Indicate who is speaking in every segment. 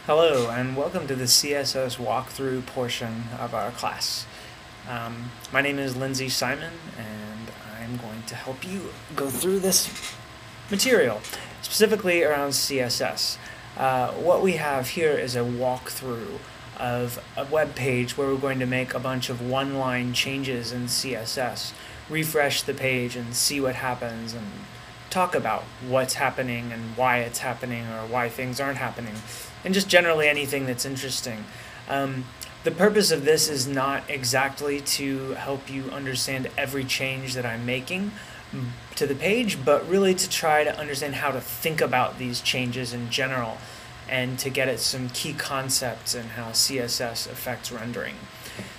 Speaker 1: Hello and welcome to the CSS walkthrough portion of our class. My name is Lindsay Simon and I'm going to help you go through this material, specifically around CSS. What we have here is a walkthrough of a web page where we're going to make a bunch of one-line changes in CSS, refresh the page and see what happens, and talk about what's happening and why it's happening or why things aren't happening, and just generally anything that's interesting. The purpose of this is not exactly to help you understand every change that I'm making to the page, but really to try to understand how to think about these changes in general and to get at some key concepts in how CSS affects rendering.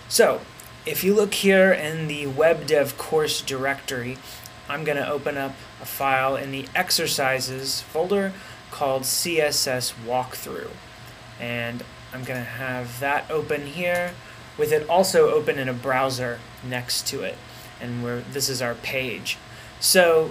Speaker 1: So, if you look here in the web dev course directory, I'm going to open up a file in the exercises folder called CSS walkthrough, and I'm going to have that open here with it also open in a browser next to it, and this is our page. So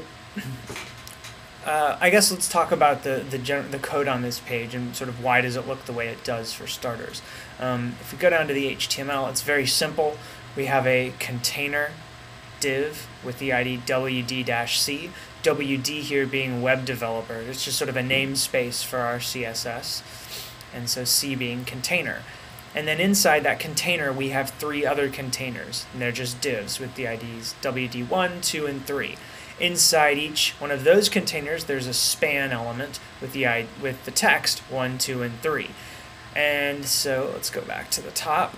Speaker 1: I guess let's talk about the code on this page and sort of why does it look the way it does for starters. If we go down to the HTML, it's very simple. We have a container div with the ID WD-C, WD here being web developer. It's just sort of a namespace for our CSS, and so C being container. And then inside that container we have three other containers, and they're just divs with the IDs WD1, 2, and 3. Inside each one of those containers there's a span element with the text 1, 2, and 3. And so let's go back to the top.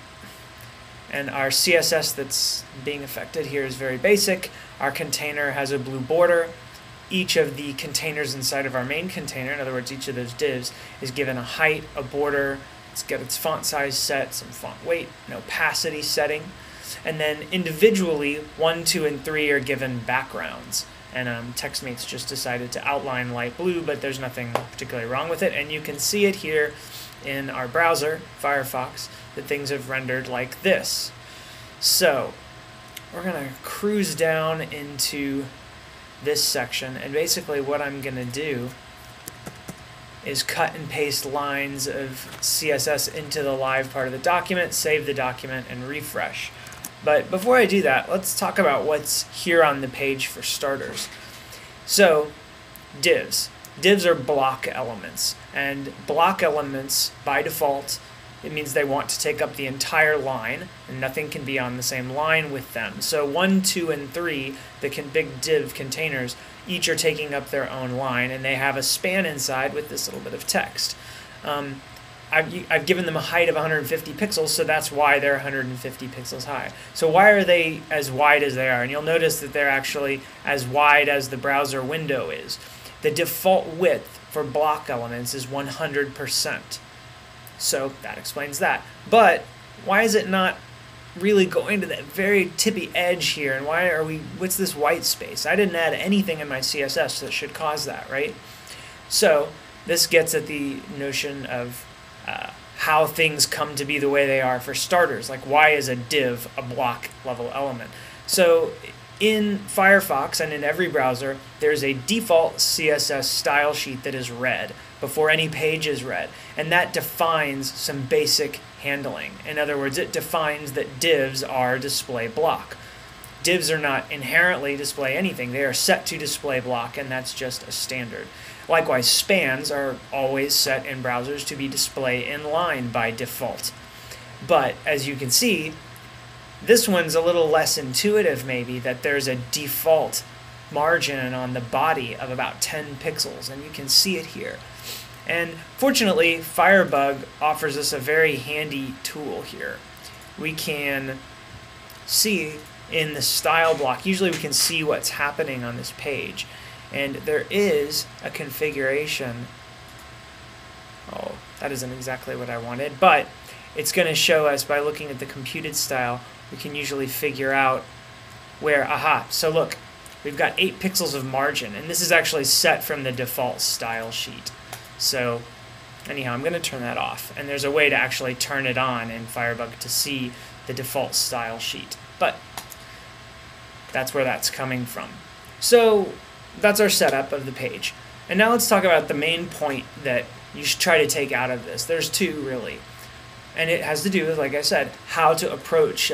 Speaker 1: And our CSS that's being affected here is very basic. Our container has a blue border. Each of the containers inside of our main container, in other words, each of those divs, is given a height, a border, it's got its font size set, some font weight, an opacity setting. And then individually, 1, 2, and 3 are given backgrounds. And TextMate's just decided to outline light blue, but there's nothing particularly wrong with it. And you can see it here in our browser, Firefox, that things have rendered like this. So we're going to cruise down into this section, and basically what I'm going to do is cut and paste lines of CSS into the live part of the document, save the document, and refresh. But before I do that, let's talk about what's here on the page for starters. So, divs. Divs are block elements, and block elements, by default, it means they want to take up the entire line, and nothing can be on the same line with them. So 1, 2, and 3, the big div containers, each are taking up their own line, and they have a span inside with this little bit of text. I've given them a height of 150 pixels, so that's why they're 150 pixels high. So why are they as wide as they are? And you'll notice that they're actually as wide as the browser window is. The default width for block elements is 100%. So that explains that. But why is it not really going to that very tippy edge here? And what's this white space? I didn't add anything in my CSS that should cause that, right? So this gets at the notion of how things come to be the way they are for starters. Like, why is a div a block level element? So in Firefox and in every browser, there's a default CSS style sheet that is red before any page is read, and that defines some basic handling. In other words, it defines that divs are display block. Divs are not inherently display anything. They are set to display block, and that's just a standard. Likewise, spans are always set in browsers to be display inline by default. But as you can see, this one's a little less intuitive maybe, that there's a default margin on the body of about 10 pixels, and you can see it here. And fortunately, Firebug offers us a very handy tool here. We can see in the style block, usually we can see what's happening on this page. And there is a configuration. Oh, that isn't exactly what I wanted, but it's going to show us by looking at the computed style, we can usually figure out where, aha, so look, we've got 8 pixels of margin, and this is actually set from the default style sheet. So anyhow, I'm going to turn that off, and there's a way to actually turn it on in Firebug to see the default style sheet, but that's where that's coming from. So that's our setup of the page. And now let's talk about the main point that you should try to take out of this. There's two, really. And it has to do with, like I said, how to approach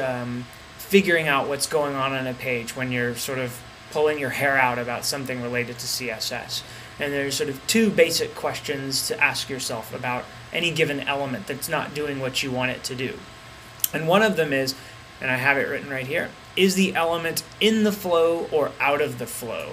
Speaker 1: figuring out what's going on a page when you're sort of pulling your hair out about something related to CSS. And there's sort of two basic questions to ask yourself about any given element that's not doing what you want it to do. And one of them is, and I have it written right here, is the element in the flow or out of the flow?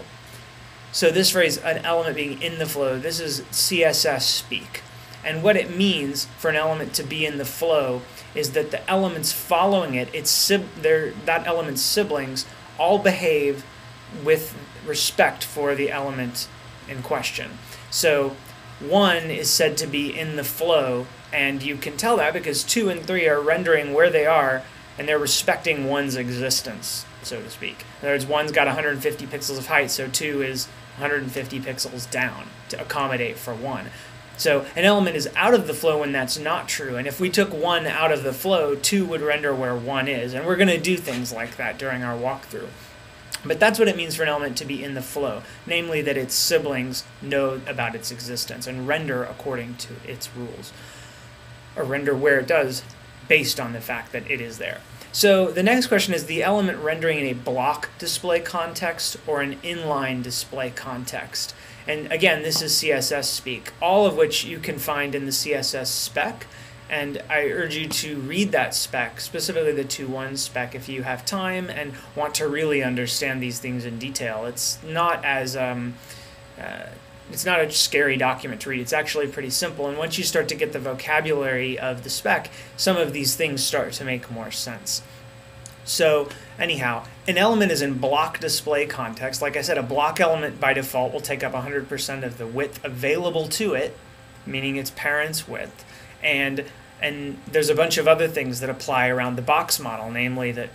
Speaker 1: So this phrase, an element being in the flow, this is CSS speak. And what it means for an element to be in the flow is that the elements following it, that element's siblings, all behave with respect for the element in question. So 1 is said to be in the flow, and you can tell that because 2 and 3 are rendering where they are, and they're respecting 1's existence, so to speak. In other words, 1's got 150 pixels of height, so 2 is 150 pixels down to accommodate for 1. So an element is out of the flow when that's not true, and if we took 1 out of the flow, 2 would render where 1 is, and we're going to do things like that during our walkthrough. But that's what it means for an element to be in the flow, namely that its siblings know about its existence and render according to its rules, or render where it does based on the fact that it is there. So the next question is the element rendering in a block display context or an inline display context. And again, this is CSS speak, all of which you can find in the CSS spec. And I urge you to read that spec, specifically the 2.1 spec, if you have time and want to really understand these things in detail. It's not as it's not a scary document to read. It's actually pretty simple. And once you start to get the vocabulary of the spec, some of these things start to make more sense. So anyhow, an element is in block display context. Like I said, a block element by default will take up 100% of the width available to it, meaning its parent's width. And there's a bunch of other things that apply around the box model, namely that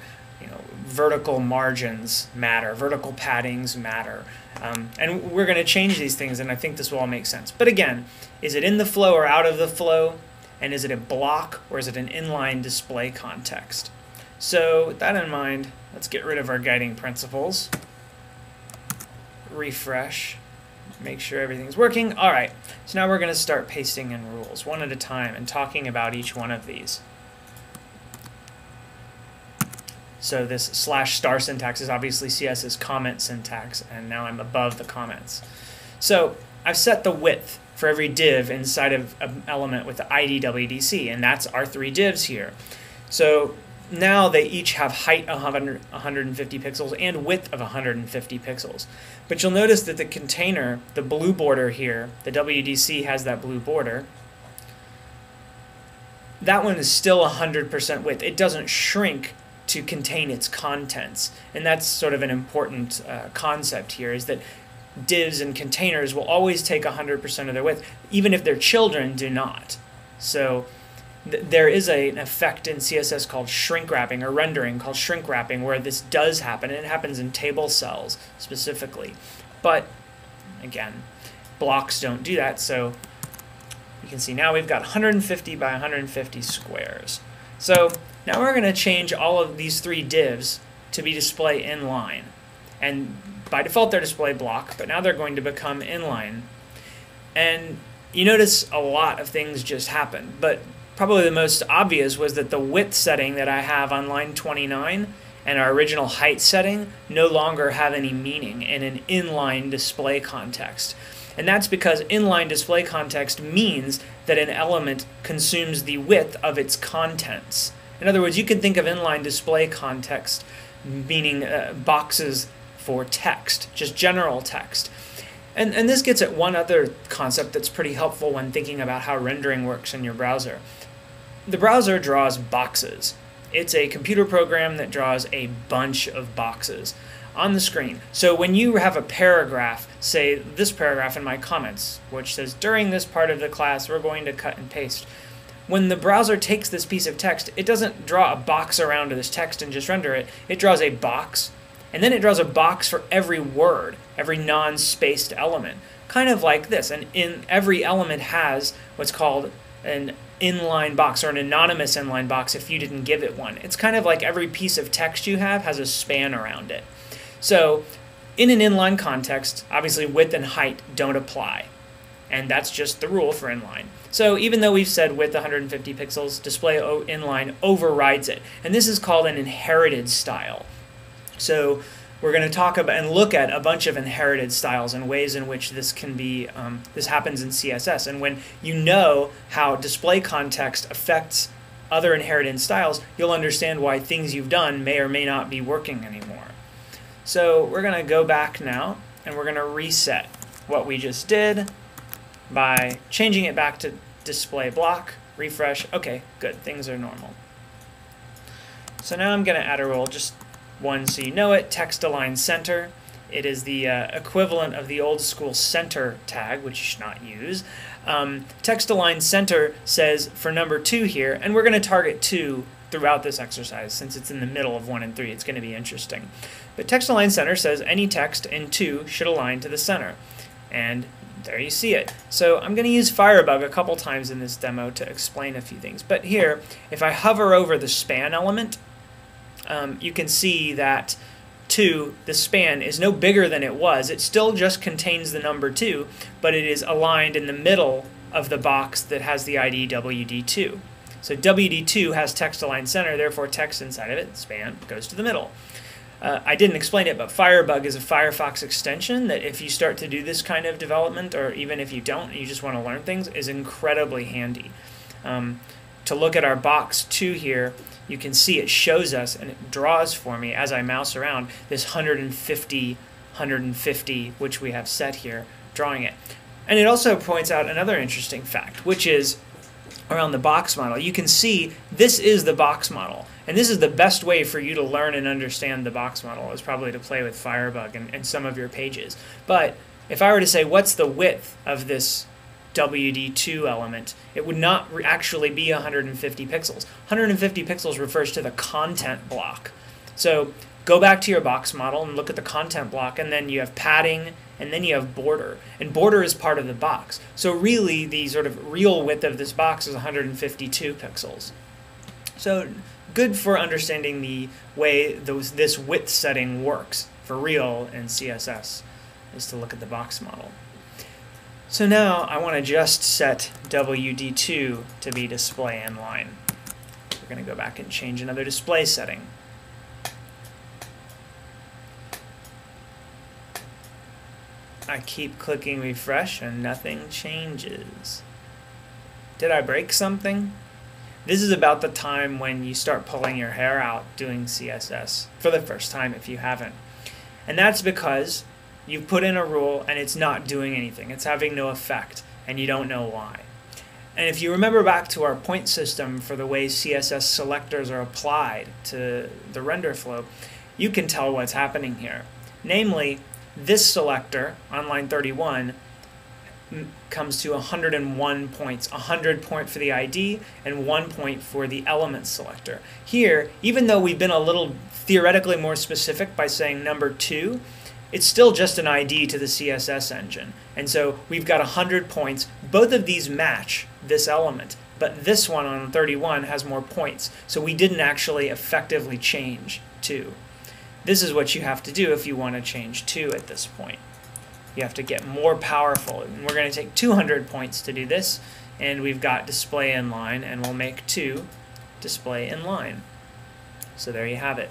Speaker 1: vertical margins matter, vertical paddings matter. And we're going to change these things, and I think this will all make sense. But again, is it in the flow or out of the flow? And is it a block or is it an inline display context? So with that in mind, let's get rid of our guiding principles. Refresh. Make sure everything's working. All right, so now we're going to start pasting in rules one at a time and talking about each one of these. So this /* syntax is obviously CSS's comment syntax, and now I'm above the comments. So I've set the width for every div inside of an element with the ID WDC, and that's our 3 divs here. So now they each have height of 150 pixels and width of 150 pixels. But you'll notice that the container, the blue border here, the WDC has that blue border. That one is still 100% width. It doesn't shrink to contain its contents. And that's sort of an important concept here, is that divs and containers will always take 100% of their width, even if their children do not. So there is an effect in CSS called shrink wrapping, or rendering called shrink wrapping, where this does happen, and it happens in table cells specifically. But again, blocks don't do that, so you can see now we've got 150 by 150 squares. So now we're going to change all of these 3 divs to be display inline. And by default they're display block, but now they're going to become inline. And you notice a lot of things just happen, but probably the most obvious was that the width setting that I have on line 29 and our original height setting no longer have any meaning in an inline display context. And that's because inline display context means that an element consumes the width of its contents. In other words, you can think of inline display context meaning boxes for text, just general text. And this gets at one other concept that's pretty helpful when thinking about how rendering works in your browser. The browser draws boxes. It's a computer program that draws a bunch of boxes on the screen. So when you have a paragraph, say this paragraph in my comments, which says, during this part of the class, we're going to cut and paste. When the browser takes this piece of text, it doesn't draw a box around this text and just render it. It draws a box, and then it draws a box for every word, every non-spaced element. Kind of like this. And in every element has what's called an inline box, or an anonymous inline box if you didn't give it one. It's kind of like every piece of text you have has a span around it. So in an inline context, obviously width and height don't apply. And that's just the rule for inline. So even though we've said width 150 pixels, display inline overrides it. And this is called an inherited style. So we're going to talk about and look at a bunch of inherited styles and ways in which this can be, this happens in CSS. And when you know how display context affects other inherited styles, you'll understand why things you've done may or may not be working anymore. So we're going to go back now, and we're going to reset what we just did by changing it back to display block, refresh. Okay, good, things are normal. So now I'm going to add a rule, just one so you know it, Textaligncenter. It is the equivalent of the old school center tag, which you should not use. Textaligncenter says for number 2 here, and we're going to target 2 throughout this exercise since it's in the middle of 1 and 3. It's going to be interesting. But Textaligncenter says any text in 2 should align to the center. And there you see it. So I'm going to use Firebug a couple times in this demo to explain a few things. But here, if I hover over the span element, you can see that 2, the span, is no bigger than it was. It still just contains the number 2, but it is aligned in the middle of the box that has the ID WD2. So WD2 has Textaligncenter, therefore text inside of it, span, goes to the middle. I didn't explain it, but Firebug is a Firefox extension that if you start to do this kind of development, or even if you don't, you just want to learn things, is incredibly handy. To look at our box 2 here, you can see it shows us, and it draws for me as I mouse around, this 150, 150, which we have set here, drawing it. And it also points out another interesting fact, which is around the box model. You can see this is the box model. And this is the best way for you to learn and understand the box model, is probably to play with Firebug and some of your pages. But if I were to say, what's the width of this WD2 element, it would not actually be 150 pixels. 150 pixels refers to the content block. So go back to your box model and look at the content block, and then you have padding, and then you have border. And border is part of the box. So really, the sort of real width of this box is 152 pixels. So good for understanding the way this width setting works for real in CSS, is to look at the box model. So now I want to just set WD2 to be display inline. We're going to go back and change another display setting. I keep clicking refresh and nothing changes. Did I break something? This is about the time when you start pulling your hair out doing CSS for the first time if you haven't. And that's because you've put in a rule and it's not doing anything. It's having no effect and you don't know why. And if you remember back to our point system for the way CSS selectors are applied to the render flow, you can tell what's happening here. Namely, this selector on line 31 comes to 101 points, 100 point for the ID and 1 point for the element selector. Here, even though we've been a little theoretically more specific by saying number 2, it's still just an ID to the CSS engine. And so we've got 100 points. Both of these match this element, but this one on 31 has more points. So we didn't actually effectively change 2. This is what you have to do if you want to change 2 at this point. You have to get more powerful. And we're going to take 200 points to do this. And we've got display inline, and we'll make 2 display inline. So there you have it.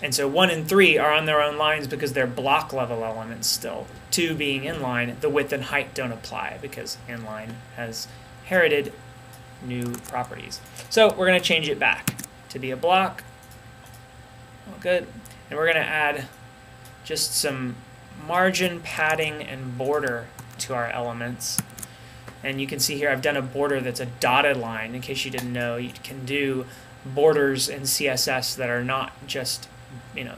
Speaker 1: And so 1 and 3 are on their own lines because they're block level elements still. 2 being inline, the width and height don't apply because inline has inherited new properties. So we're going to change it back to be a block. Oh, good. And we're going to add just some margin, padding, and border to our elements. And you can see here I've done a border that's a dotted line. In case you didn't know, you can do borders in CSS that are not just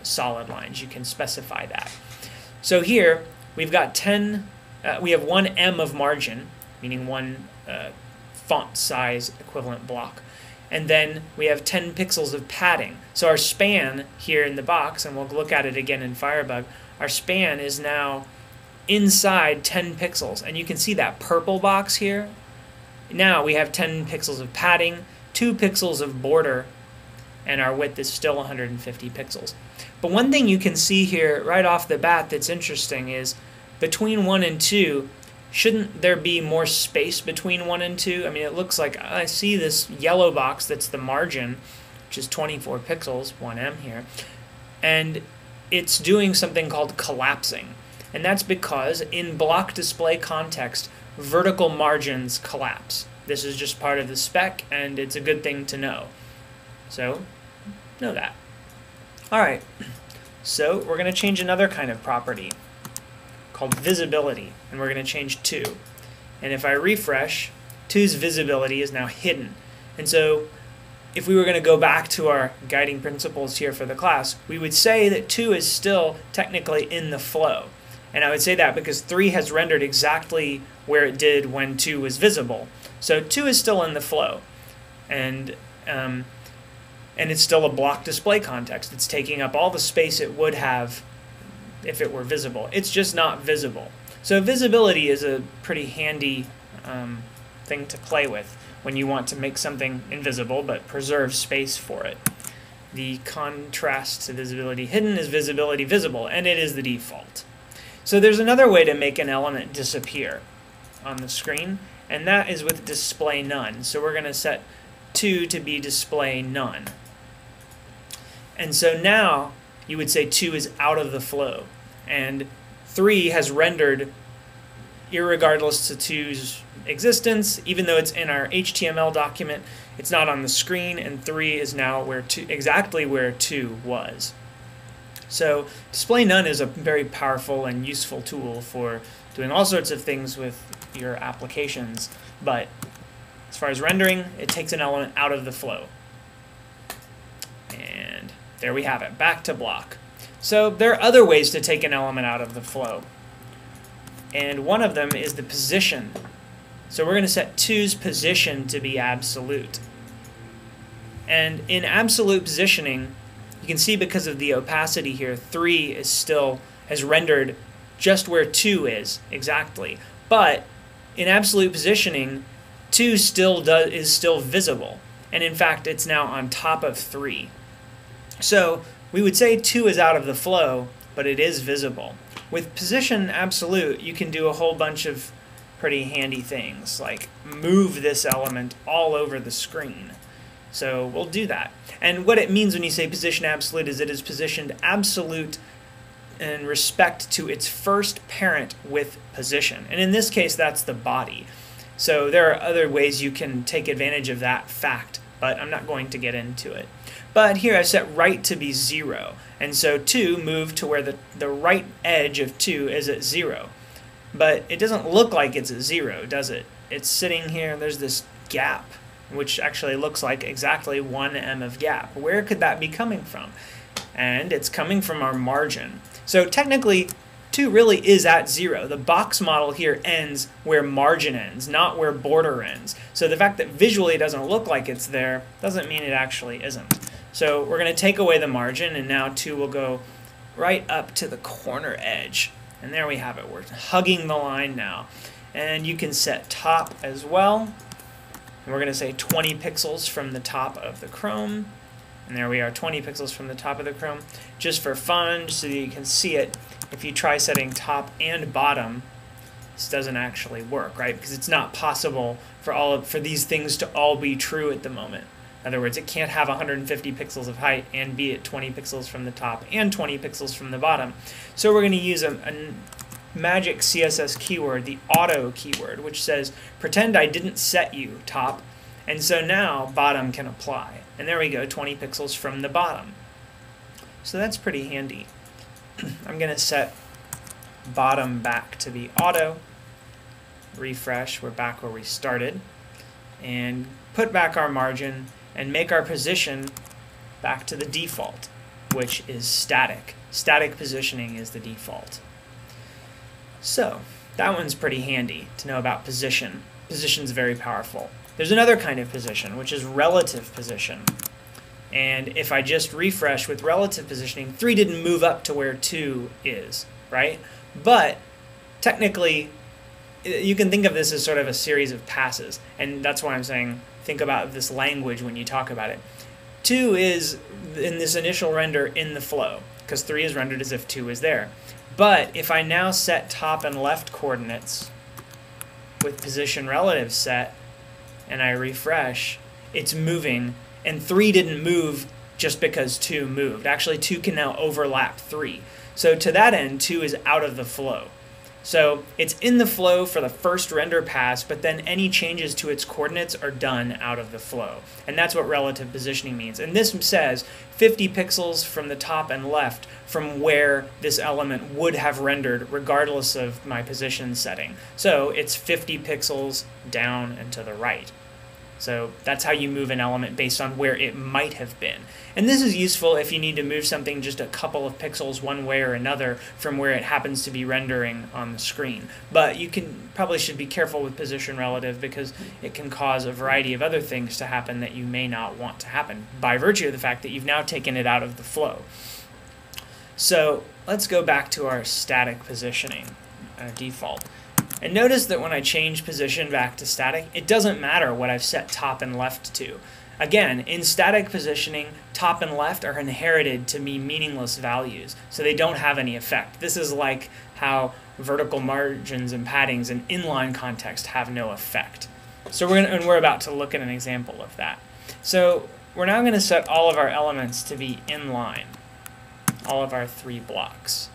Speaker 1: solid lines. You can specify that. So here we've got we have 1 em of margin, meaning 1 font size equivalent block. And then we have 10 pixels of padding. So our span here in the box, and we'll look at it again in Firebug, our span is now inside 10 pixels. And you can see that purple box here. Now we have 10 pixels of padding, 2 pixels of border, and our width is still 150 pixels. But one thing you can see here right off the bat that's interesting is between 1 and 2, shouldn't there be more space between 1 and 2? I mean, it looks like I see this yellow box that's the margin, which is 24 pixels, 1em here, and it's doing something called collapsing. And that's because in block display context, vertical margins collapse. This is just part of the spec, and it's a good thing to know. So, know that. All right, so we're going to change another kind of property called visibility, and we're going to change 2. And if I refresh, 2's visibility is now hidden. And so if we were going to go back to our guiding principles here for the class, we would say that 2 is still technically in the flow. And I would say that because 3 has rendered exactly where it did when 2 was visible. So 2 is still in the flow. And it's still a block display context. It's taking up all the space it would have if it were visible. It's just not visible. So visibility is a pretty handy thing to play with when you want to make something invisible but preserve space for it. The contrast to visibility hidden is visibility visible, and it is the default. So there's another way to make an element disappear on the screen, and that is with DisplayNone. So we're going to set 2 to be DisplayNone. And so now you would say 2 is out of the flow, and 3 has rendered irregardless to 2's existence. Even though it's in our HTML document, it's not on the screen, and 3 is now where 2, exactly where 2 was. So DisplayNone is a very powerful and useful tool for doing all sorts of things with your applications, but as far as rendering, it takes an element out of the flow. And there we have it, back to block. So there are other ways to take an element out of the flow, and one of them is the position. So we're going to set 2's position to be absolute. And in absolute positioning, you can see because of the opacity here, 3 is still has rendered just where 2 is exactly. But in absolute positioning, 2 is still visible, and in fact it's now on top of 3. So we would say 2 is out of the flow, but it is visible. With position absolute, you can do a whole bunch of pretty handy things, like move this element all over the screen. So we'll do that. And what it means when you say position absolute is it is positioned absolute in respect to its first parent with position. And in this case, that's the body. So there are other ways you can take advantage of that fact, but I'm not going to get into it. But here I set right to be 0. And so 2 moved to where the right edge of 2 is at 0. But it doesn't look like it's at 0, does it? It's sitting here, and there's this gap, which actually looks like exactly 1em of gap. Where could that be coming from? And it's coming from our margin. So technically, 2 really is at 0. The box model here ends where margin ends, not where border ends. So the fact that visually it doesn't look like it's there doesn't mean it actually isn't. So we're going to take away the margin, and now 2 will go right up to the corner edge. And there we have it. We're hugging the line now. And you can set top as well. And we're going to say 20 pixels from the top of the Chrome. And there we are, 20 pixels from the top of the Chrome. Just for fun, so that you can see it, if you try setting top and bottom, this doesn't actually work, right? Because it's not possible for these things to all be true at the moment. In other words, it can't have 150 pixels of height and be at 20 pixels from the top and 20 pixels from the bottom. So we're going to use a magic CSS keyword, the auto keyword, which says, pretend I didn't set you top, and so now bottom can apply. And there we go, 20 pixels from the bottom. So that's pretty handy. I'm going to set bottom back to be auto, refresh, we're back where we started, and put back our margin, and make our position back to the default, which is static. Static positioning is the default. So that one's pretty handy to know about position. Position's very powerful. There's another kind of position, which is relative position. And if I just refresh with relative positioning, 3 didn't move up to where 2 is, right? But technically, you can think of this as sort of a series of passes, and that's why I'm saying think about this language when you talk about it. 2 is, in this initial render, in the flow, because 3 is rendered as if 2 is there. But if I now set top and left coordinates with position relative set, and I refresh, it's moving, and 3 didn't move just because 2 moved. Actually, 2 can now overlap 3. So to that end, 2 is out of the flow. So it's in the flow for the first render pass, but then any changes to its coordinates are done out of the flow. And that's what relative positioning means. And this says 50 pixels from the top and left from where this element would have rendered regardless of my position setting. So it's 50 pixels down and to the right. So that's how you move an element based on where it might have been. And this is useful if you need to move something just a couple of pixels one way or another from where it happens to be rendering on the screen. But you probably should be careful with position relative because it can cause a variety of other things to happen that you may not want to happen by virtue of the fact that you've now taken it out of the flow. So let's go back to our static positioning, our default. And notice that when I change position back to static, it doesn't matter what I've set top and left to. Again, in static positioning, top and left are inherited to be meaningless values, so they don't have any effect. This is like how vertical margins and paddings in inline context have no effect. So we're about to look at an example of that. So we're now going to set all of our elements to be inline, all of our 3 blocks.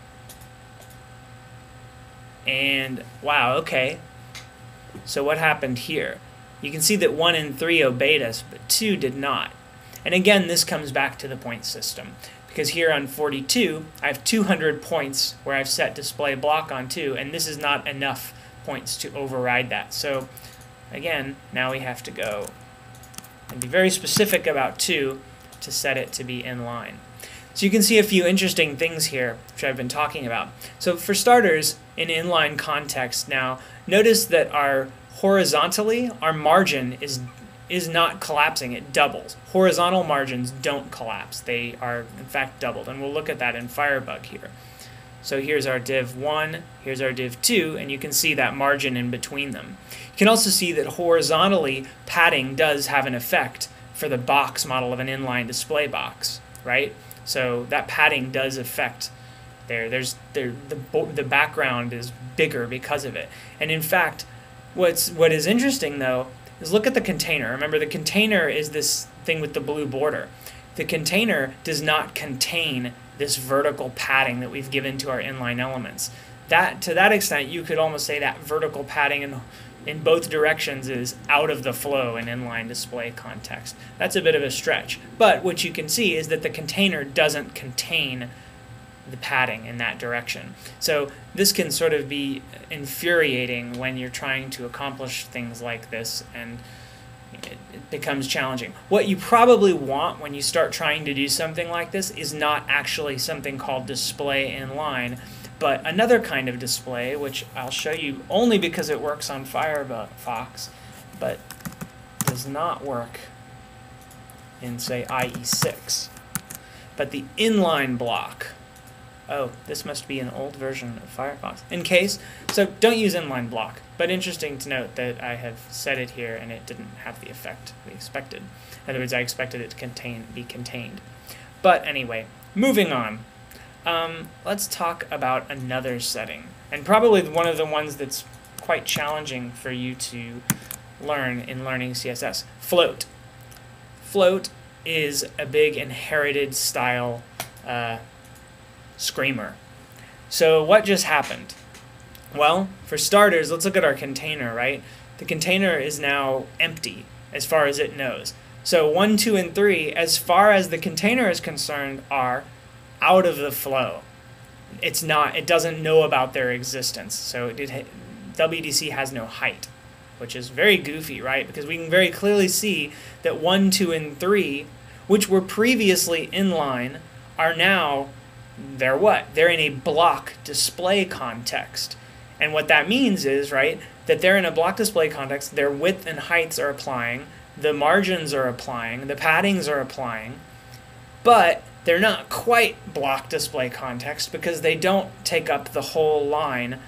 Speaker 1: And wow, okay. So what happened here? You can see that 1 and 3 obeyed us, but 2 did not. And again, this comes back to the point system. Because here on 42, I have 200 points where I've set display block on 2, and this is not enough points to override that. So again, now we have to go and be very specific about 2 to set it to be inline. So you can see a few interesting things here, which I've been talking about. So for starters, in inline context now, notice that horizontally, our margin is not collapsing, it doubles. Horizontal margins don't collapse, they are in fact doubled, and we'll look at that in Firebug here. So here's our div 1, here's our div 2, and you can see that margin in between them. You can also see that horizontally, padding does have an effect for the box model of an inline display box, right? So that padding does affect the background is bigger because of it. And in fact, what is interesting though is look at the container. Remember, the container is this thing with the blue border. The container does not contain this vertical padding that we've given to our inline elements. To that extent, you could almost say that vertical padding in both directions is out of the flow in inline display context. That's a bit of a stretch. But what you can see is that the container doesn't contain the padding in that direction. So this can sort of be infuriating when you're trying to accomplish things like this, and it becomes challenging. What you probably want when you start trying to do something like this is not actually something called display inline, but another kind of display, which I'll show you only because it works on Firefox, but does not work in, say, IE6. But the inline block. Oh, this must be an old version of Firefox. So don't use inline block, but interesting to note that I have set it here and it didn't have the effect we expected. In other words, I expected it to be contained. But anyway, moving on. Let's talk about another setting, and probably one of the ones that's quite challenging for you to learn in learning CSS. Float. Float is a big inherited style screamer. So what just happened? Well, for starters, let's look at our container, right? The container is now empty as far as it knows. So 1, 2, and 3, as far as the container is concerned, are out of the flow. It doesn't know about their existence. So WDC has no height, which is very goofy, right? Because we can very clearly see that 1, 2, and 3, which were previously inline, are now, they're what? They're in a block display context. And what that means is, right, that they're in a block display context, their width and heights are applying, the margins are applying, the paddings are applying, but they're not quite block display context because they don't take up the whole line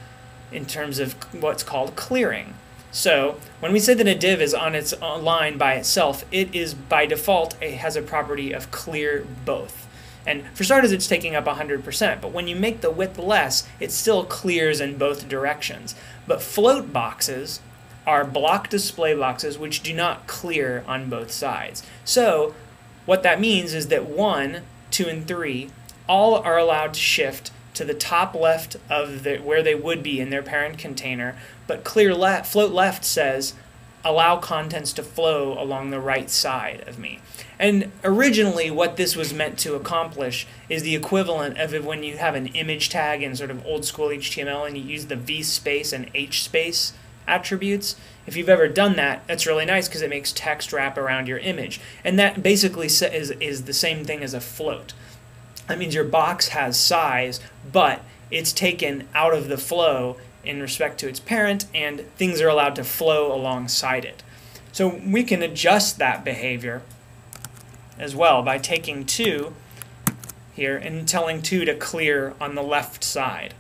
Speaker 1: in terms of what's called clearing. So when we say that a div is on its line by itself, it is by default, it has a property of clear both. And for starters, it's taking up 100%, but when you make the width less, it still clears in both directions. But float boxes are block display boxes which do not clear on both sides. So what that means is that 1, 2, and 3 all are allowed to shift to the top left of where they would be in their parent container, but float left says allow contents to flow along the right side of me. And originally what this was meant to accomplish is the equivalent of when you have an image tag in sort of old school HTML and you use the V space and H space attributes. If you've ever done that, that's really nice because it makes text wrap around your image. And that basically is the same thing as a float. That means your box has size, but it's taken out of the flow in respect to its parent, and things are allowed to flow alongside it. So we can adjust that behavior as well by taking 2 here and telling 2 to clear on the left side.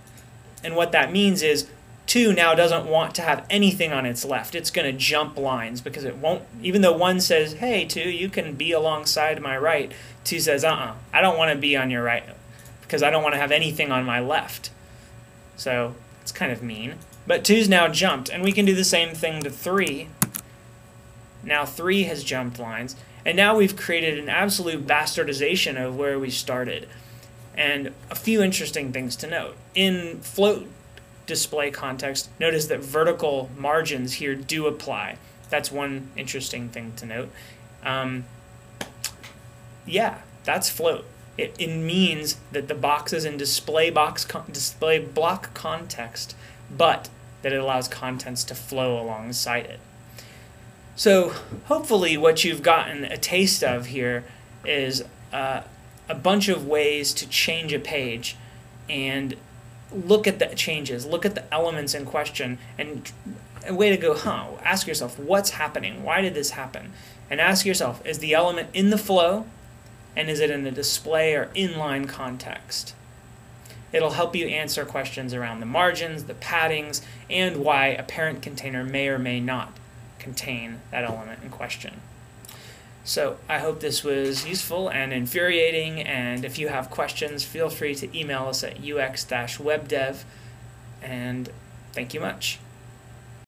Speaker 1: And what that means is 2 now doesn't want to have anything on its left. It's going to jump lines because it won't, even though 1 says, hey 2, you can be alongside my right, 2 says, I don't want to be on your right because I don't want to have anything on my left. So it's kind of mean. But 2's now jumped, and we can do the same thing to 3. Now 3 has jumped lines, and now we've created an absolute bastardization of where we started. And a few interesting things to note. In float display context, notice that vertical margins here do apply. That's one interesting thing to note. Yeah, that's float. It means that the box is in display block context, but that it allows contents to flow alongside it. So hopefully what you've gotten a taste of here is a bunch of ways to change a page and look at the changes, look at the elements in question, and a way to go, ask yourself, what's happening? Why did this happen? And ask yourself, is the element in the flow? And is it in the display or inline context? It'll help you answer questions around the margins, the paddings, and why a parent container may or may not contain that element in question. So I hope this was useful and infuriating, and if you have questions, feel free to email us at ux-webdev, and thank you much.